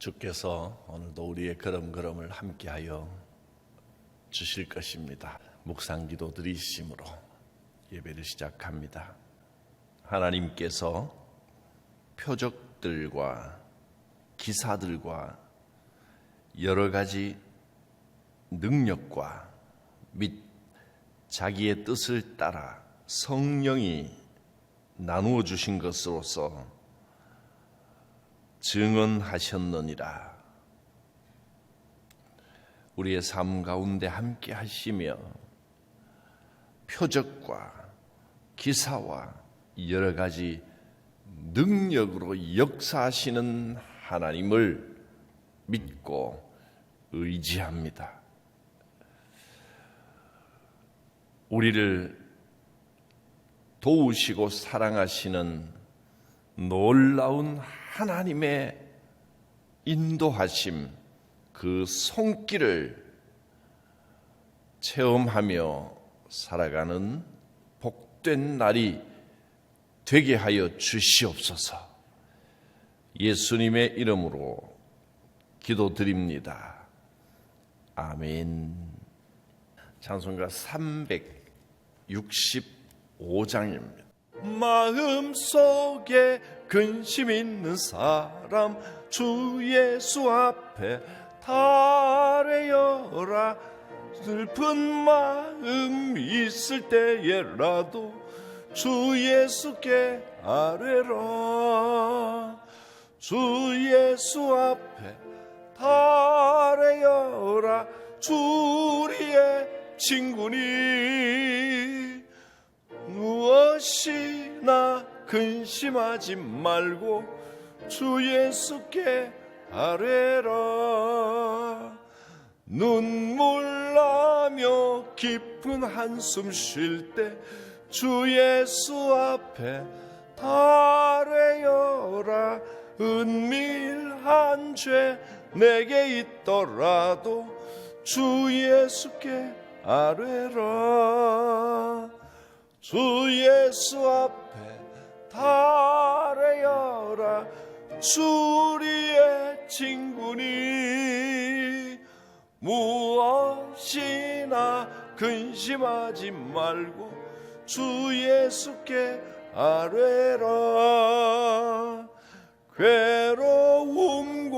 주께서 오늘도 우리의 걸음걸음을 함께하여 주실 것입니다. 묵상기도 드리심으로 예배를 시작합니다. 하나님께서 표적들과 기사들과 여러 가지 능력과 및 자기의 뜻을 따라 성령이 나누어 주신 것으로서 증언하셨느니라. 우리의 삶 가운데 함께 하시며 표적과 기사와 여러 가지 능력으로 역사하시는 하나님을 믿고 의지합니다. 우리를 도우시고 사랑하시는 놀라운 하나님의 인도하심, 그 손길을 체험하며 살아가는 복된 날이 되게 하여 주시옵소서. 예수님의 이름으로 기도드립니다. 아멘. 찬송가 365장입니다. 마음속에 근심 있는 사람 주 예수 앞에 달래어라. 슬픈 마음 있을 때에라도 주 예수께 아뢰라. 주 예수 앞에 달래어라. 주 우리의 친구니 무엇이나 근심하지 말고 주 예수께 아뢰라. 눈물 나며 깊은 한숨 쉴 때 주 예수 앞에 달래어라. 은밀한 죄 내게 있더라도 주 예수께 아뢰라. 주 예수 앞에 달래어라. 주 우리의 친구니 무엇이나 근심하지 말고 주 예수께 아뢰라. 괴로움과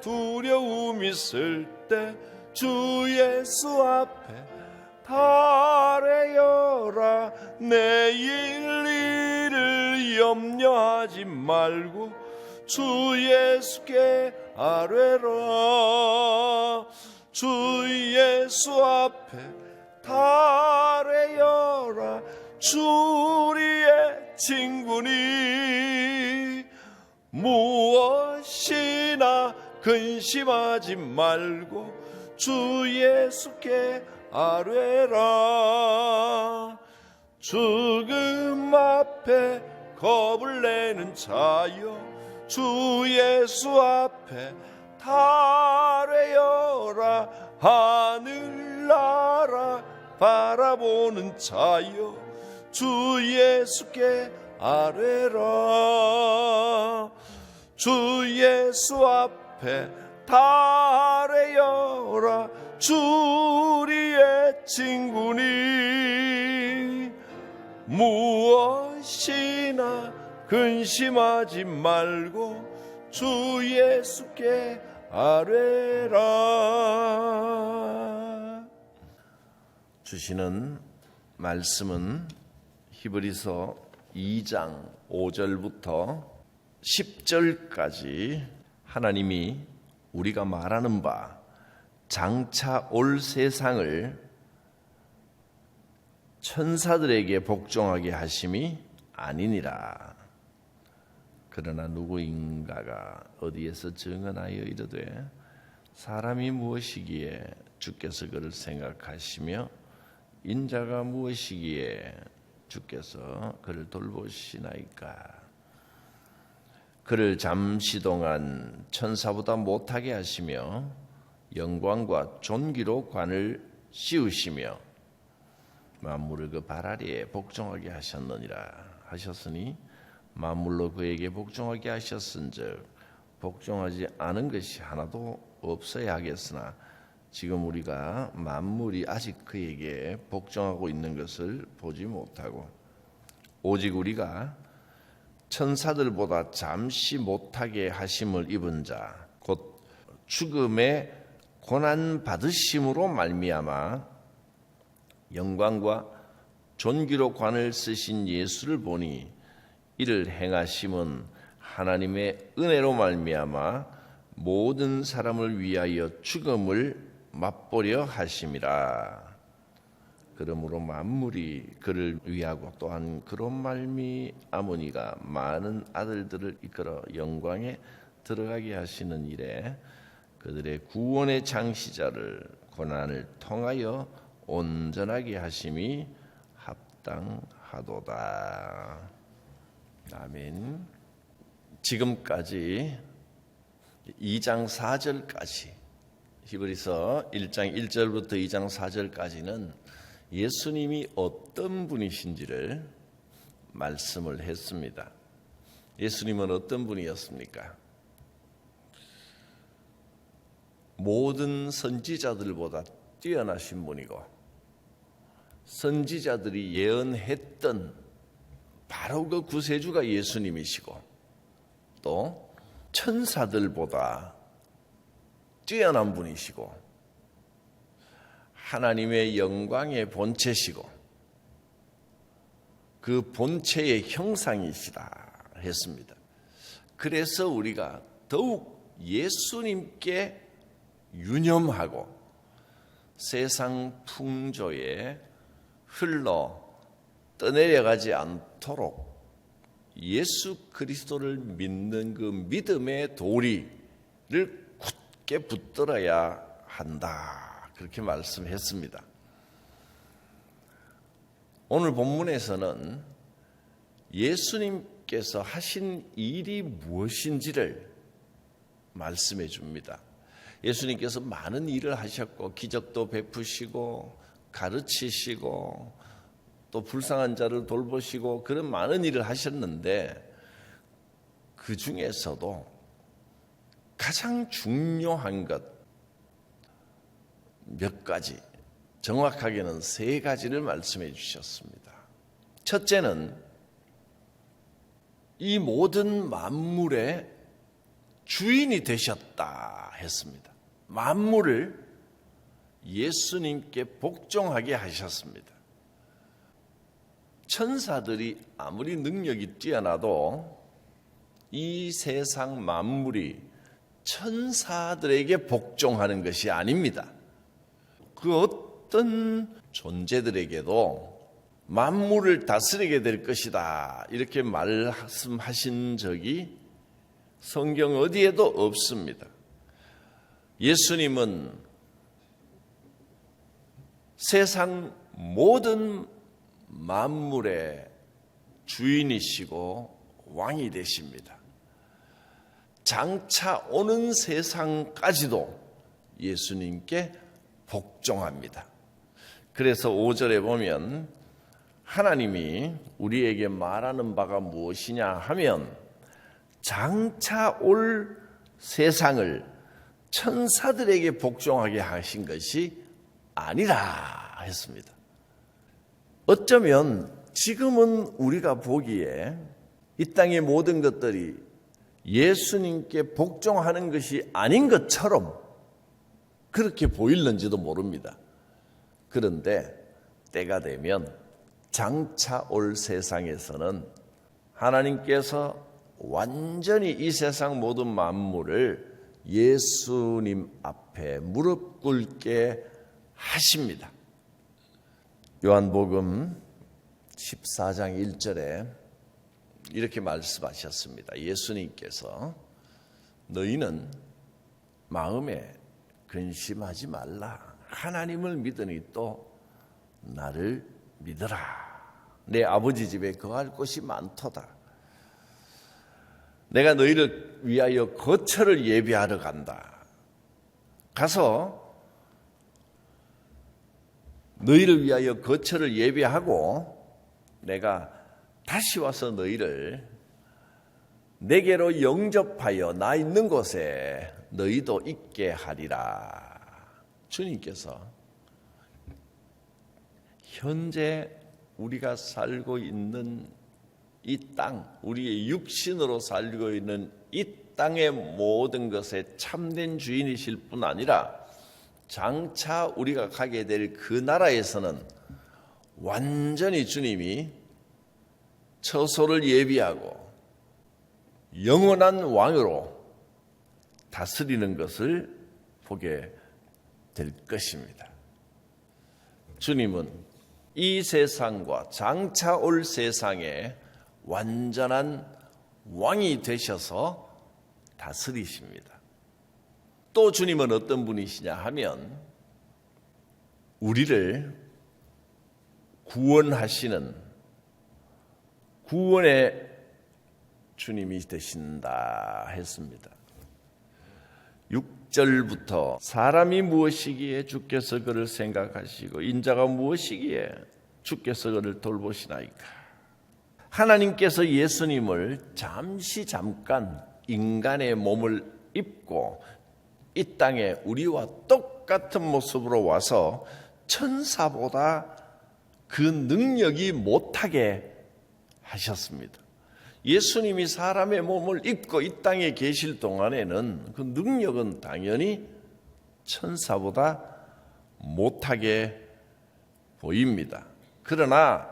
두려움 있을 때 주 예수 앞에 달래어라. 내일 일을 염려하지 말고 주 예수께 아뢰라. 주 예수 앞에 달래어라. 주 우리의 친구니 무엇이나 근심하지 말고 주 예수께 아뢰라. 죽음 앞에 겁을 내는 자여 주 예수 앞에 달래어라. 하늘나라 바라보는 자여 주 예수께 아뢰라. 주 예수 앞에 달래어라. 주 우리의 친구니 무엇이나 근심하지 말고 주 예수께 아뢰라. 주시는 말씀은 히브리서 2장 5절부터 10절까지 하나님이 우리가 말하는 바 장차 올 세상을 천사들에게 복종하게 하심이 아니니라. 그러나 누구인가가 어디에서 증언하여 이르되 사람이 무엇이기에 주께서 그를 생각하시며 인자가 무엇이기에 주께서 그를 돌보시나이까. 그를 잠시 동안 천사보다 못하게 하시며 영광과 존귀로 관을 씌우시며 만물을 그 발 아래에 복종하게 하셨느니라 하셨으니 만물로 그에게 복종하게 하셨은즉 복종하지 않은 것이 하나도 없어야 하겠으나 지금 우리가 만물이 아직 그에게 복종하고 있는 것을 보지 못하고 오직 우리가 천사들보다 잠시 못하게 하심을 입은 자 곧 죽음의 고난 받으심으로 말미암아 영광과 존귀로 관을 쓰신 예수를 보니 이를 행하심은 하나님의 은혜로 말미암아 모든 사람을 위하여 죽음을 맛보려 하심이라. 그러므로 만물이 그를 위하고 또한 그로 말미암으니가 많은 아들들을 이끌어 영광에 들어가게 하시는 일에 그들의 구원의 창시자를 고난을 통하여 온전하게 하심이 합당하도다. 아멘. 지금까지 2장 4절까지 히브리서 1장 1절부터 2장 4절까지는 예수님이 어떤 분이신지를 말씀을 했습니다. 예수님은 어떤 분이었습니까? 모든 선지자들보다 뛰어나신 분이고 선지자들이 예언했던 바로 그 구세주가 예수님이시고 또 천사들보다 뛰어난 분이시고 하나님의 영광의 본체시고 그 본체의 형상이시다 했습니다. 그래서 우리가 더욱 예수님께 유념하고 세상 풍조에 흘러 떠내려가지 않도록 예수 그리스도를 믿는 그 믿음의 도리를 굳게 붙들어야 한다. 그렇게 말씀했습니다. 오늘 본문에서는 예수님께서 하신 일이 무엇인지를 말씀해 줍니다. 예수님께서 많은 일을 하셨고 기적도 베푸시고 가르치시고 또 불쌍한 자를 돌보시고 그런 많은 일을 하셨는데 그 중에서도 가장 중요한 것 몇 가지, 정확하게는 3가지를 말씀해 주셨습니다. 첫째는 이 모든 만물의 주인이 되셨다 했습니다. 만물을 예수님께 복종하게 하셨습니다. 천사들이 아무리 능력이 뛰어나도 이 세상 만물이 천사들에게 복종하는 것이 아닙니다. 그 어떤 존재들에게도 만물을 다스리게 될 것이다 이렇게 말씀하신 적이 성경 어디에도 없습니다. 예수님은 세상 모든 만물의 주인이시고 왕이 되십니다. 장차 오는 세상까지도 예수님께 복종합니다. 그래서 5절에 보면 하나님이 우리에게 말하는 바가 무엇이냐 하면 장차 올 세상을 천사들에게 복종하게 하신 것이 아니라 했습니다. 어쩌면 지금은 우리가 보기에 이 땅의 모든 것들이 예수님께 복종하는 것이 아닌 것처럼 그렇게 보일는지도 모릅니다. 그런데 때가 되면 장차 올 세상에서는 하나님께서 완전히 이 세상 모든 만물을 예수님 앞에 무릎 꿇게 하십니다. 요한복음 14장 1절에 이렇게 말씀하셨습니다. 예수님께서 너희는 마음에 근심하지 말라. 하나님을 믿으니 또 나를 믿으라. 내 아버지 집에 거할 곳이 많도다. 내가 너희를 위하여 거처를 예비하러 간다. 가서 너희를 위하여 거처를 예비하고 내가 다시 와서 너희를 내게로 영접하여 나 있는 곳에 너희도 있게 하리라. 주님께서 현재 우리가 살고 있는 이 땅, 우리의 육신으로 살고 있는 이 땅의 모든 것에 참된 주인이실 뿐 아니라 장차 우리가 가게 될 그 나라에서는 완전히 주님이 처소를 예비하고 영원한 왕으로 다스리는 것을 보게 될 것입니다. 주님은 이 세상과 장차 올 세상에 완전한 왕이 되셔서 다스리십니다. 또 주님은 어떤 분이시냐 하면 우리를 구원하시는 구원의 주님이 되신다 했습니다. 6절부터 사람이 무엇이기에 주께서 그를 생각하시고 인자가 무엇이기에 주께서 그를 돌보시나이까. 하나님께서 예수님을 잠깐 인간의 몸을 입고 이 땅에 우리와 똑같은 모습으로 와서 천사보다 그 능력이 못하게 하셨습니다. 예수님이 사람의 몸을 입고 이 땅에 계실 동안에는 그 능력은 당연히 천사보다 못하게 보입니다. 그러나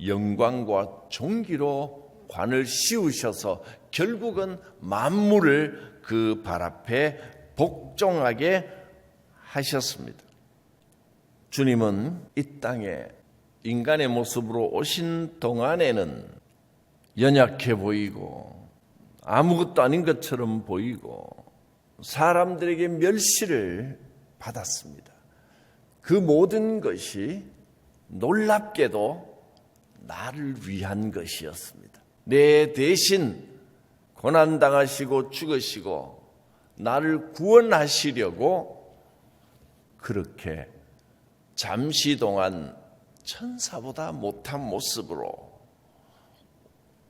영광과 존귀로 관을 씌우셔서 결국은 만물을 그 발 앞에 복종하게 하셨습니다. 주님은 이 땅에 인간의 모습으로 오신 동안에는 연약해 보이고 아무것도 아닌 것처럼 보이고 사람들에게 멸시를 받았습니다. 그 모든 것이 놀랍게도 나를 위한 것이었습니다. 내 대신 고난당하시고 죽으시고 나를 구원하시려고 그렇게 잠시 동안 천사보다 못한 모습으로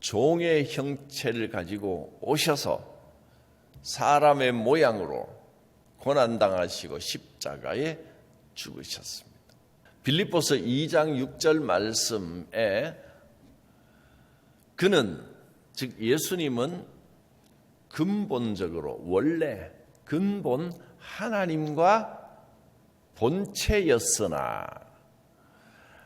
종의 형체를 가지고 오셔서 사람의 모양으로 고난당하시고 십자가에 죽으셨습니다. 빌립보서 2장 6절 말씀에 그는 즉 예수님은 근본적으로 원래 근본 하나님과 본체였으나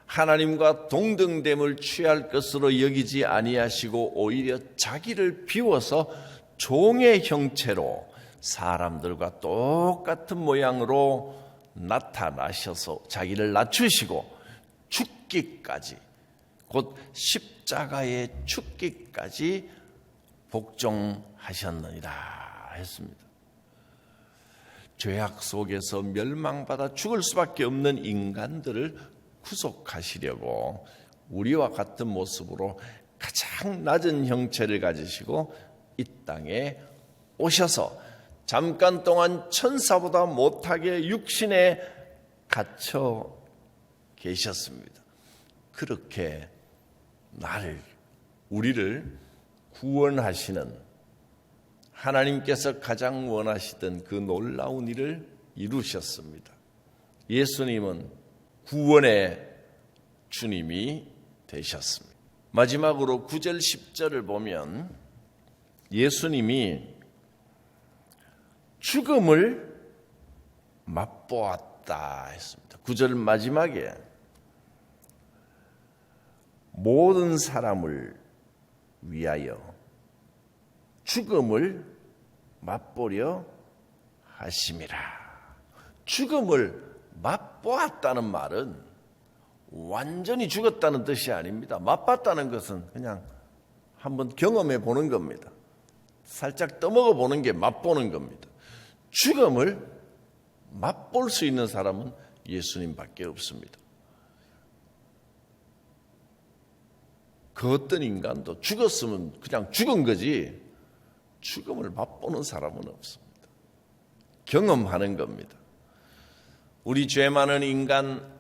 하나님과 동등됨을 취할 것으로 여기지 아니하시고 오히려 자기를 비워서 종의 형체로 사람들과 똑같은 모양으로 나타나셔서 자기를 낮추시고 죽기까지 곧 십자가의 죽기까지 복종하셨느니라 했습니다. 죄악 속에서 멸망받아 죽을 수밖에 없는 인간들을 구속하시려고 우리와 같은 모습으로 가장 낮은 형체를 가지시고 이 땅에 오셔서 잠깐 동안 천사보다 못하게 육신에 갇혀 계셨습니다. 그렇게 우리를 구원하시는 하나님께서 가장 원하시던 그 놀라운 일을 이루셨습니다. 예수님은 구원의 주님이 되셨습니다. 마지막으로 9절 10절을 보면 예수님이 죽음을 맛보았다 했습니다. 9절 마지막에 모든 사람을 위하여 죽음을 맛보려 하심이라. 죽음을 맛보았다는 말은 완전히 죽었다는 뜻이 아닙니다. 맛봤다는 것은 그냥 한번 경험해 보는 겁니다. 살짝 떠먹어 보는 게 맛보는 겁니다. 죽음을 맛볼 수 있는 사람은 예수님밖에 없습니다. 그 어떤 인간도 죽었으면 그냥 죽은 거지 죽음을 맛보는 사람은 없습니다. 경험하는 겁니다. 우리 죄 많은 인간,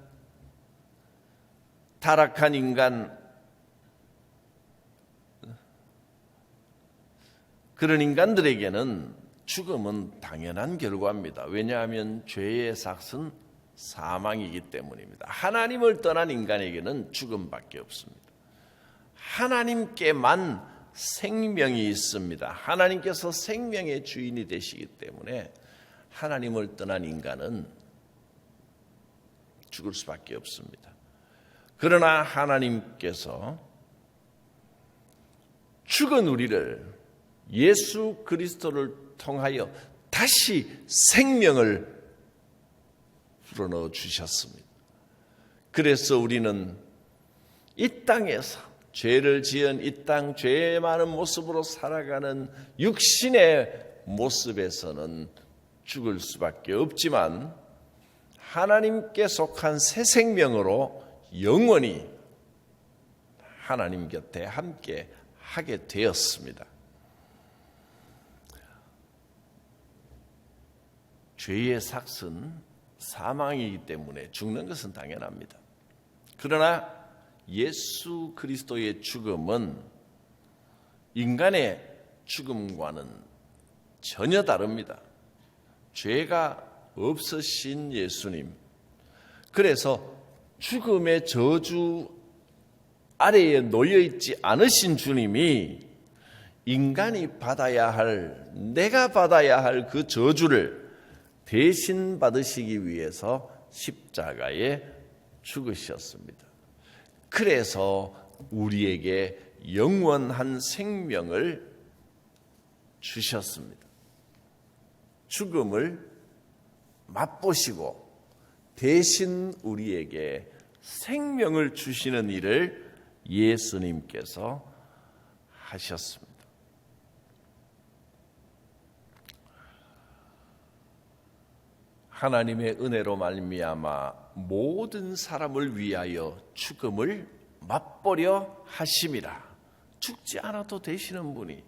타락한 인간, 그런 인간들에게는 죽음은 당연한 결과입니다. 왜냐하면 죄의 삭은 사망이기 때문입니다. 하나님을 떠난 인간에게는 죽음밖에 없습니다. 하나님께만 생명이 있습니다. 하나님께서 생명의 주인이 되시기 때문에 하나님을 떠난 인간은 죽을 수밖에 없습니다. 그러나 하나님께서 죽은 우리를 예수 그리스도를 통하여 다시 생명을 불어넣어 주셨습니다. 그래서 우리는 이 땅에서 죄를 지은 이 땅 죄의 많은 모습으로 살아가는 육신의 모습에서는 죽을 수밖에 없지만 하나님께 속한 새 생명으로 영원히 하나님 곁에 함께 하게 되었습니다. 죄의 삭은 사망이기 때문에 죽는 것은 당연합니다. 그러나 예수 그리스도의 죽음은 인간의 죽음과는 전혀 다릅니다. 죄가 없으신 예수님, 그래서 죽음의 저주 아래에 놓여있지 않으신 주님이 인간이 받아야 할, 내가 받아야 할 그 저주를 대신 받으시기 위해서 십자가에 죽으셨습니다. 그래서 우리에게 영원한 생명을 주셨습니다. 죽음을 맛보시고 대신 우리에게 생명을 주시는 일을 예수님께서 하셨습니다. 하나님의 은혜로 말미암아 모든 사람을 위하여 죽음을 맛보려 하심이라. 죽지 않아도 되시는 분이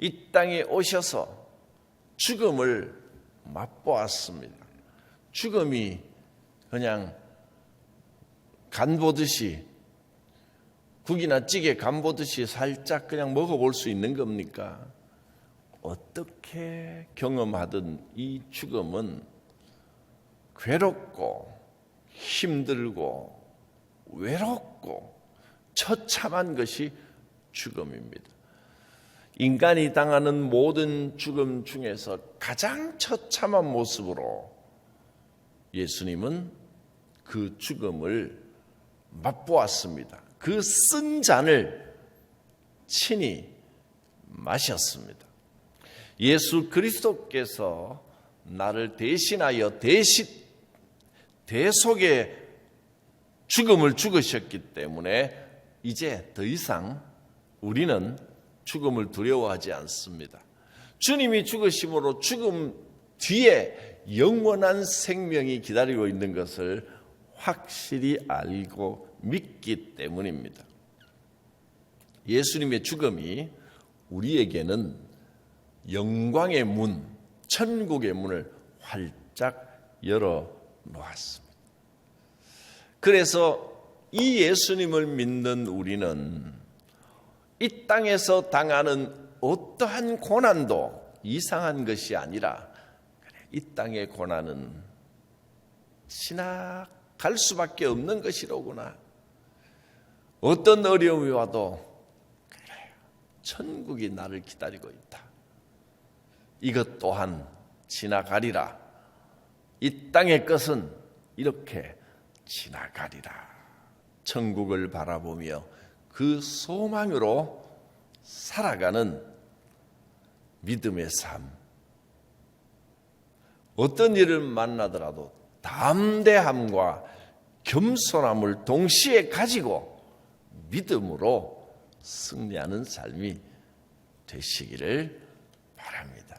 이 땅에 오셔서 죽음을 맛보았습니다. 죽음이 그냥 간 보듯이, 국이나 찌개 간 보듯이 살짝 그냥 먹어볼 수 있는 겁니까? 어떻게 경험하든 이 죽음은 괴롭고 힘들고 외롭고 처참한 것이 죽음입니다. 인간이 당하는 모든 죽음 중에서 가장 처참한 모습으로 예수님은 그 죽음을 맛보았습니다. 그 쓴 잔을 친히 마셨습니다. 예수 그리스도께서 나를 대신하여 대속의 죽음을 죽으셨기 때문에 이제 더 이상 우리는 죽음을 두려워하지 않습니다. 주님이 죽으심으로 죽음 뒤에 영원한 생명이 기다리고 있는 것을 확실히 알고 믿기 때문입니다. 예수님의 죽음이 우리에게는 영광의 문, 천국의 문을 활짝 열어 놓았습니다. 그래서 이 예수님을 믿는 우리는 이 땅에서 당하는 어떠한 고난도 이상한 것이 아니라 이 땅의 고난은 지나갈 수밖에 없는 것이로구나. 어떤 어려움이 와도 그래, 천국이 나를 기다리고 있다. 이것 또한 지나가리라. 이 땅의 것은 이렇게 지나가리라. 천국을 바라보며 그 소망으로 살아가는 믿음의 삶. 어떤 일을 만나더라도 담대함과 겸손함을 동시에 가지고 믿음으로 승리하는 삶이 되시기를 바랍니다.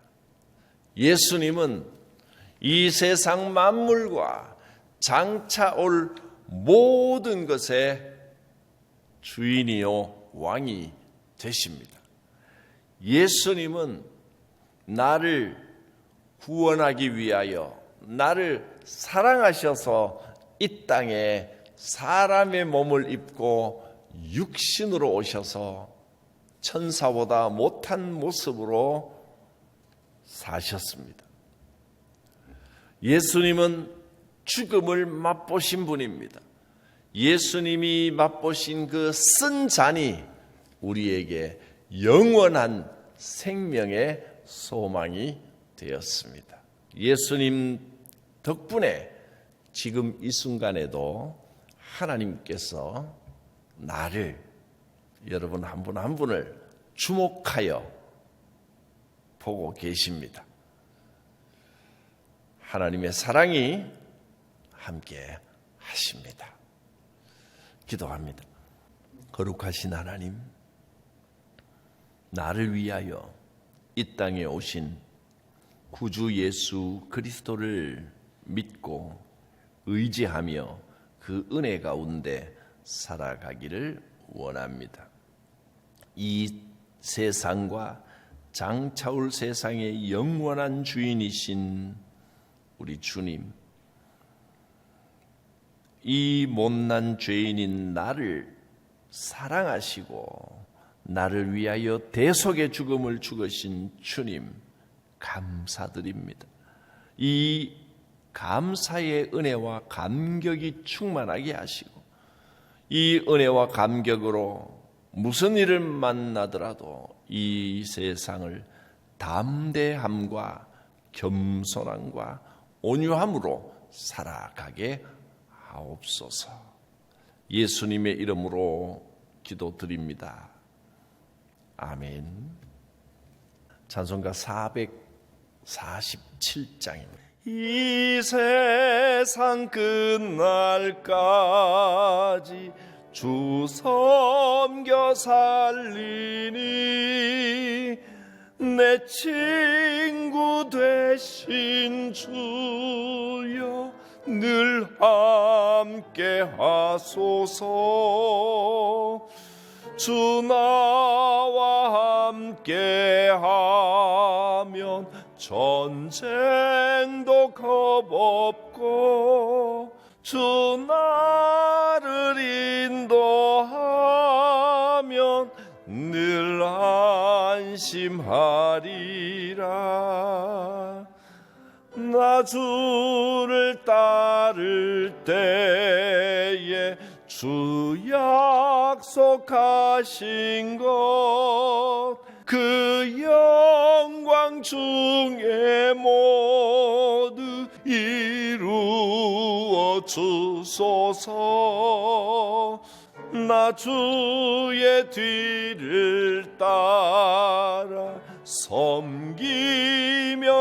예수님은 이 세상 만물과 장차 올 모든 것의 주인이요 왕이 되십니다. 예수님은 나를 구원하기 위하여 나를 사랑하셔서 이 땅에 사람의 몸을 입고 육신으로 오셔서 천사보다 못한 모습으로 사셨습니다. 예수님은 죽음을 맛보신 분입니다. 예수님이 맛보신 그 쓴 잔이 우리에게 영원한 생명의 소망이 되었습니다. 예수님 덕분에 지금 이 순간에도 하나님께서 나를, 여러분 한 분 한 분을 주목하여 보고 계십니다. 하나님의 사랑이 함께 하십니다. 기도합니다. 거룩하신 하나님, 나를 위하여 이 땅에 오신 구주 예수 그리스도를 믿고 의지하며 그 은혜 가운데 살아가기를 원합니다. 이 세상과 장차올 세상의 영원한 주인이신 우리 주님, 이 못난 죄인인 나를 사랑하시고 나를 위하여 대속의 죽음을 죽으신 주님, 감사드립니다. 이 감사의 은혜와 감격이 충만하게 하시고 이 은혜와 감격으로 무슨 일을 만나더라도 이 세상을 담대함과 겸손함과 온유함으로 살아가게 하옵소서. 예수님의 이름으로 기도드립니다. 아멘. 찬송가 447장입니다. 이 세상 끝날까지 주 섬겨 살리니 내 친구 되신 주여 늘 함께 하소서. 주 나와 함께 하면 전쟁도 겁없고 주 나를 인도하면 늘 안심하리라. 나 주를 따를 때에 주 약속하신 것 그 영광 중에 모두 이루어 주소서. 나 주의 뒤를 따라 섬기며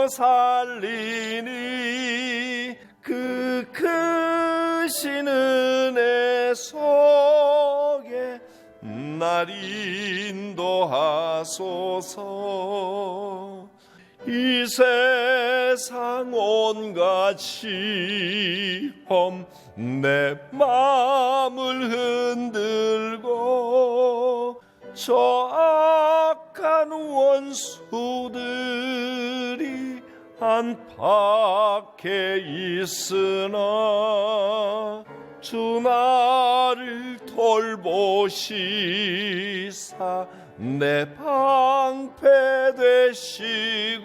살리니 그 크신 은혜 속에 날 인도하소서. 이 세상 온갖 시험 내 마음을 흔들고 저 악한 원수들이 안팎에 있으나 주 나를 돌보시사 내 방패 되시고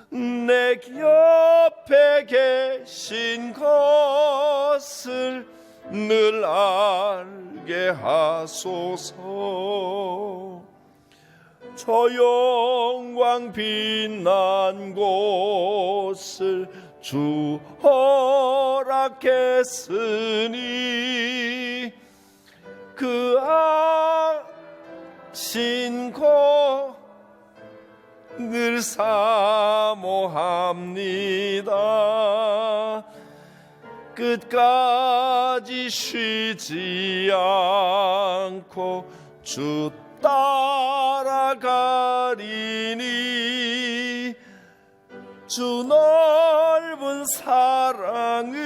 내 옆에 계신 것을 늘 알게 하소서. 저 영광 빛난 곳을 주 허락했으니 그 신고 늘 사모합니다. 끝까지 쉬지 않고 주 따라가리니 주 넓은 사랑으로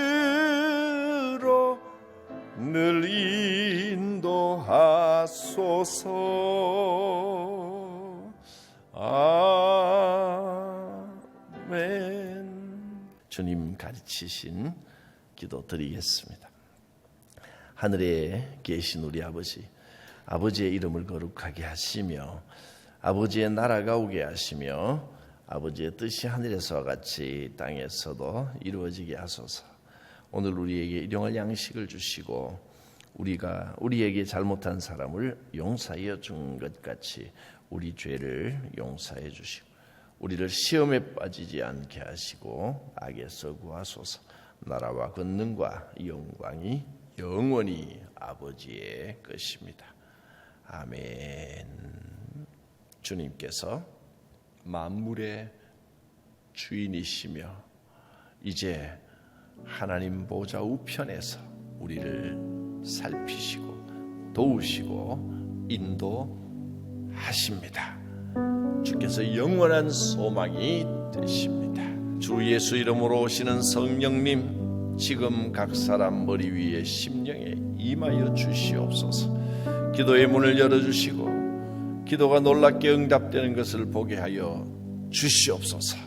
늘 인도하소서. 아멘. 주님 가르치신 기도 드리겠습니다. 하늘에 계신 우리 아버지, 아버지의 이름을 거룩하게 하시며 아버지의 나라가 오게 하시며 아버지의 뜻이 하늘에서와 같이 땅에서도 이루어지게 하소서. 오늘 우리에게 일용할 양식을 주시고 우리에게 잘못한 사람을 용서하여 준 것 같이 우리 죄를 용서해 주시고 우리를 시험에 빠지지 않게 하시고 악에서 구하소서. 나라와 권능과 영광이 영원히 아버지의 것입니다. 아멘. 주님께서 만물의 주인이시며 이제 하나님 보좌 우편에서 우리를 살피시고 도우시고 인도하십니다. 주께서 영원한 소망이 되십니다. 주 예수 이름으로 오시는 성령님, 지금 각 사람 머리 위에 심령에 임하여 주시옵소서. 기도의 문을 열어주시고 기도가 놀랍게 응답되는 것을 보게 하여 주시옵소서.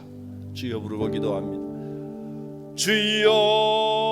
주여 부르고 기도합니다. 주여